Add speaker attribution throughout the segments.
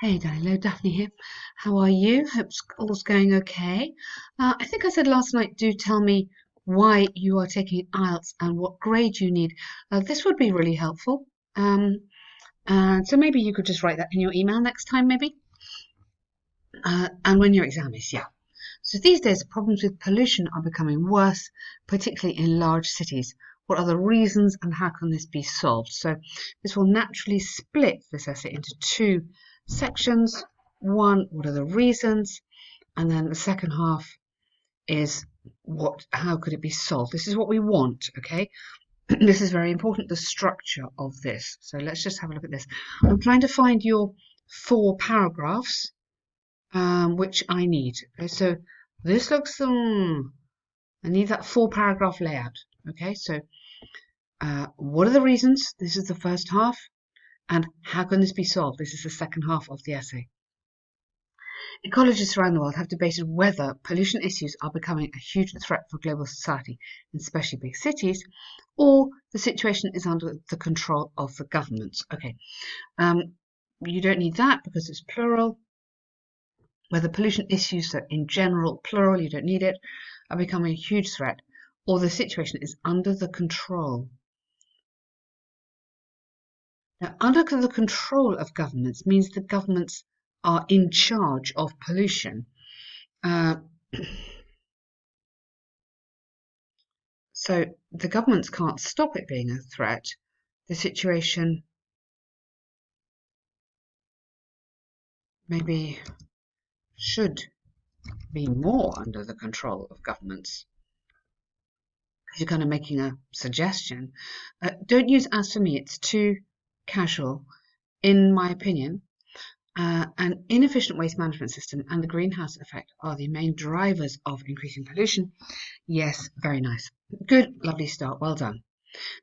Speaker 1: Hey Danylo, Daphne here. How are you? Hope all's going okay. I think I said last night, do tell me why you are taking IELTS and what grade you need. This would be really helpful. Um, so maybe you could just write that in your email next time, maybe. And when your exam is, yeah. So these days, problems with pollution are becoming worse, particularly in large cities. What are the reasons and how can this be solved? So this will naturally split this essay into two sections. One, what are the reasons? And then the second half is how could it be solved? This is what we want, okay? This is very important, the structure of this. So let's just have a look at this. I'm trying to find your 4 paragraphs, which I need. Okay, so this looks, I need that 4 paragraph layout. Okay, so what are the reasons? This is the first half. And how can this be solved? This is the second half of the essay. Ecologists around the world have debated whether pollution issues are becoming a huge threat for global society, especially big cities, or the situation is under the control of the governments. Okay, you don't need that because it's plural. Whether pollution issues are in general, plural, you don't need it, are becoming a huge threat, or the situation is under the control. Now, under the control of governments means the governments are in charge of pollution. So the governments can't stop it being a threat. The situation maybe should be more under the control of governments. You're kind of making a suggestion. Don't use as for me, it's too casual. In my opinion, an inefficient waste management system and the greenhouse effect are the main drivers of increasing pollution. Yes, very nice. Good, lovely start, well done.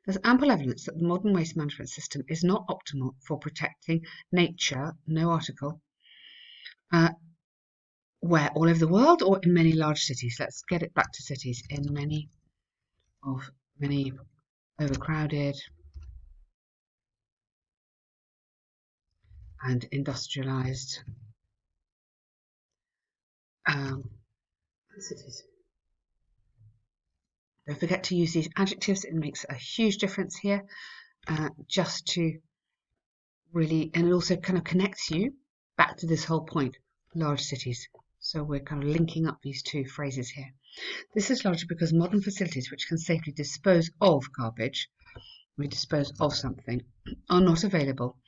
Speaker 1: There's ample evidence that the modern waste management system is not optimal for protecting nature, no article, where all over the world or in many large cities. Let's get it back to cities. In many overcrowded and industrialized cities. Don't forget to use these adjectives. It makes a huge difference here, just to really, and it also kind of connects you back to this whole point, large cities. So we're kind of linking up these two phrases here. This is largely because modern facilities which can safely dispose of garbage, we dispose of something, are not available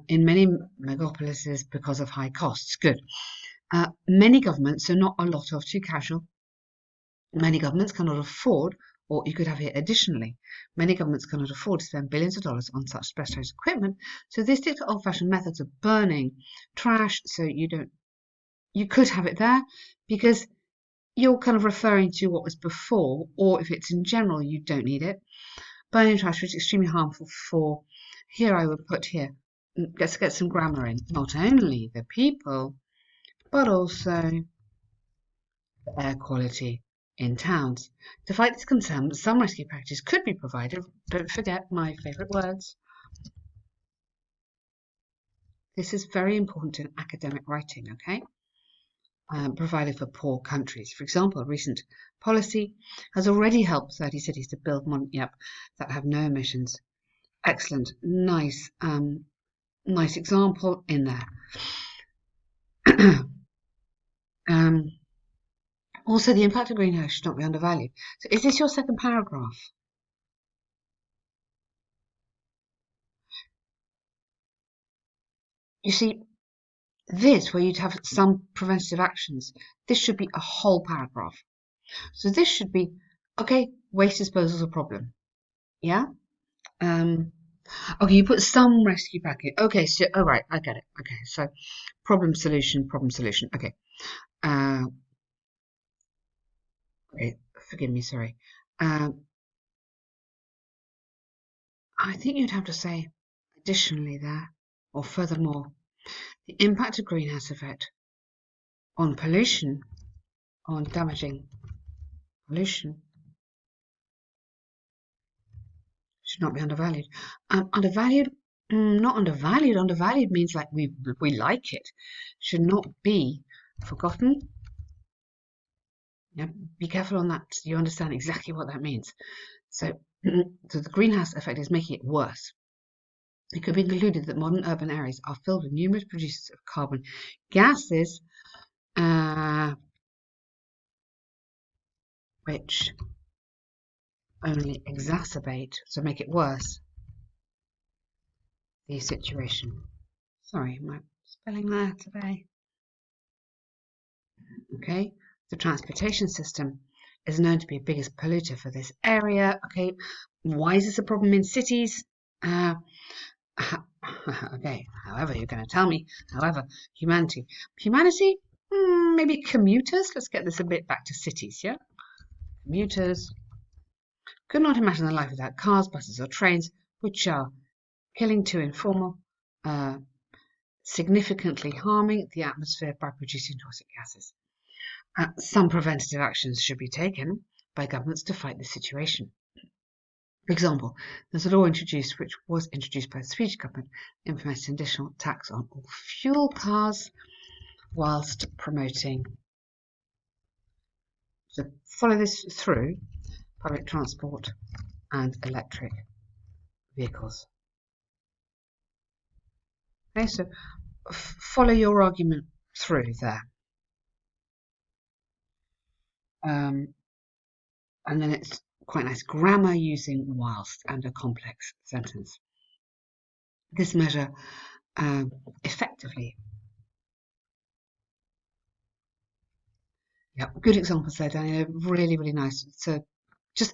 Speaker 1: in many megapolises because of high costs. Good. Many governments, so not a lot of, too casual, many governments cannot afford, or you could have here additionally, many governments cannot afford to spend billions of dollars on such specialized equipment, so they stick to old-fashioned methods of burning trash. So you could have it there because you're kind of referring to what was before, or if it's in general, you don't need it. Burning trash, which is extremely harmful for, here I would put here, let's get some grammar in, not only the people, but also the air quality in towns. To fight this concern, some rescue packages could be provided. Don't forget my favourite words. This is very important in academic writing, okay? Provided for poor countries. For example, a recent policy has already helped 30 cities to build that have no emissions. Excellent, nice, nice example in there. Also, the impact of greenhouse should not be undervalued. So, is this your second paragraph? You see, this, where you'd have some preventative actions, this should be a whole paragraph. So this should be, okay, waste disposal is a problem. Yeah? Okay, you put some rescue package. Okay, so, oh right, I get it. Okay, so problem, solution. Okay. Wait, forgive me, sorry. I think you'd have to say additionally there, or furthermore, the impact of greenhouse effect on pollution, on damaging pollution, should not be undervalued. Undervalued Not undervalued. Undervalued means like we like it. Should not be forgotten. Yeah, be careful on that. You understand exactly what that means. So, so the greenhouse effect is making it worse. It could be concluded that modern urban areas are filled with numerous producers of carbon gases, which only exacerbate, so make it worse, the situation. Sorry, my spelling there today. Okay, the transportation system is known to be the biggest polluter for this area. Okay, why is this a problem in cities? Okay, however, you're going to tell me, however, humanity, maybe commuters. Let's get this a bit back to cities, yeah? Commuters could not imagine their life without cars, buses, or trains, which are killing to informal, significantly harming the atmosphere by producing toxic gases. Some preventative actions should be taken by governments to fight the situation. For example, there's a law introduced which was introduced by the Swedish government, implementing an additional tax on all fuel cars whilst promoting. So follow this through public transport and electric vehicles. Okay, so follow your argument through there. And then it's quite nice grammar using whilst and a complex sentence. This measure effectively. Yeah, good examples there, Danylo. Really, really nice. So just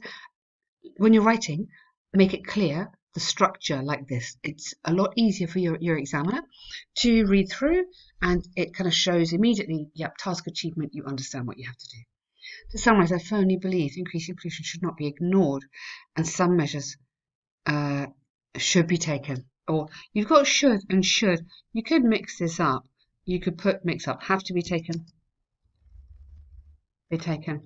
Speaker 1: when you're writing, make it clear the structure like this. It's a lot easier for your examiner to read through, and it kind of shows immediately, yep, task achievement, you understand what you have to do. To summarise, I firmly believe increasing pollution should not be ignored, and some measures should be taken. Or you've got should and should. You could mix this up. You could put mix up, have to be taken. Be taken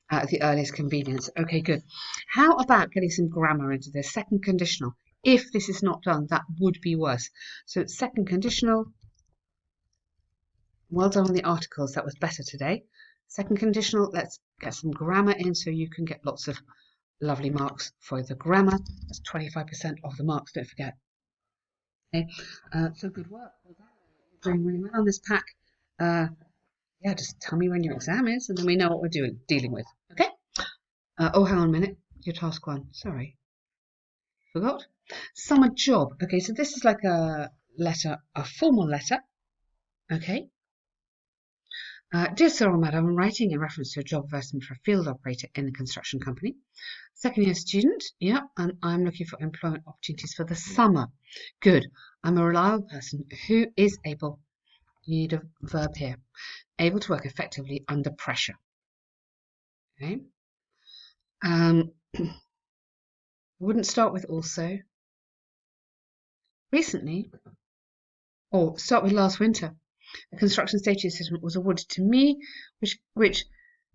Speaker 1: at the earliest convenience. Okay, good. How about getting some grammar into this? Second conditional. If this is not done, that would be worse. So it's second conditional. Well done on the articles. That was better today. Second conditional. Let's get some grammar in so you can get lots of lovely marks for the grammar. That's 25% of the marks, don't forget. Okay, so good work. Well done. You're doing really well on this pack. Yeah, just tell me when your exam is, and then we know what we're dealing with. Okay. Oh, hang on a minute. Your task one. Sorry. Forgot. Summer job. Okay, so this is like a letter, a formal letter. Okay. Dear Sir or Madam, I'm writing in reference to a job advertisement for a field operator in a construction company. Second year student. Yeah, and I'm looking for employment opportunities for the summer. Good. I'm a reliable person who is able, you need a verb here, able to work effectively under pressure. Okay. Wouldn't start with also. Recently, or start with last winter, a construction safety assessment was awarded to me, which,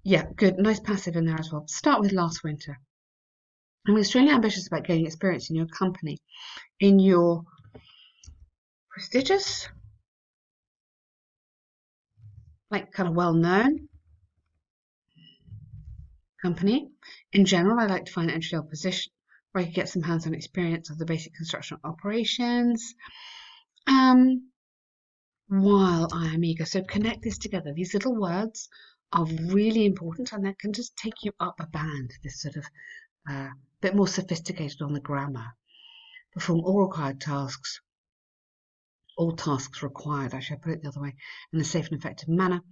Speaker 1: yeah, good, nice passive in there as well. Start with last winter. I'm extremely ambitious about gaining experience in your company, in your prestigious, like kind of well-known company. In general, I like to find an entry-level position where I could get some hands-on experience of the basic construction operations. While I am eager. So connect this together. These little words are really important, and that can just take you up a band, this sort of bit more sophisticated on the grammar. Perform all required tasks, all tasks required, actually I put it the other way, in a safe and effective manner.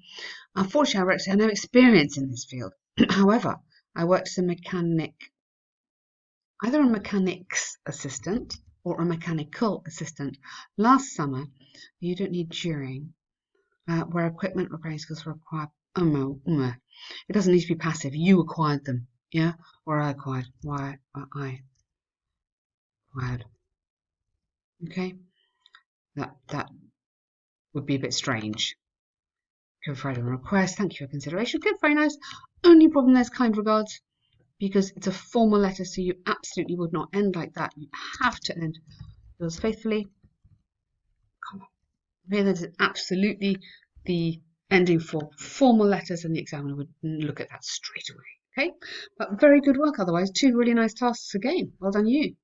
Speaker 1: Unfortunately, I have no experience in this field. However, I worked as a mechanic, either a mechanics assistant or a mechanical assistant last summer. You don't need during, where equipment repairing skills are required. It doesn't need to be passive. You acquired them, yeah, or I acquired. Why I acquired. Okay, that would be a bit strange. Confide on request. Thank you for consideration. Good, very nice. Only problem there's kind regards, because it's a formal letter, so you absolutely would not end like that. You have to end Yours faithfully, comma. Here that is absolutely the ending for formal letters, and the examiner would look at that straight away. Okay, but very good work otherwise. 2 really nice tasks again. Well done you.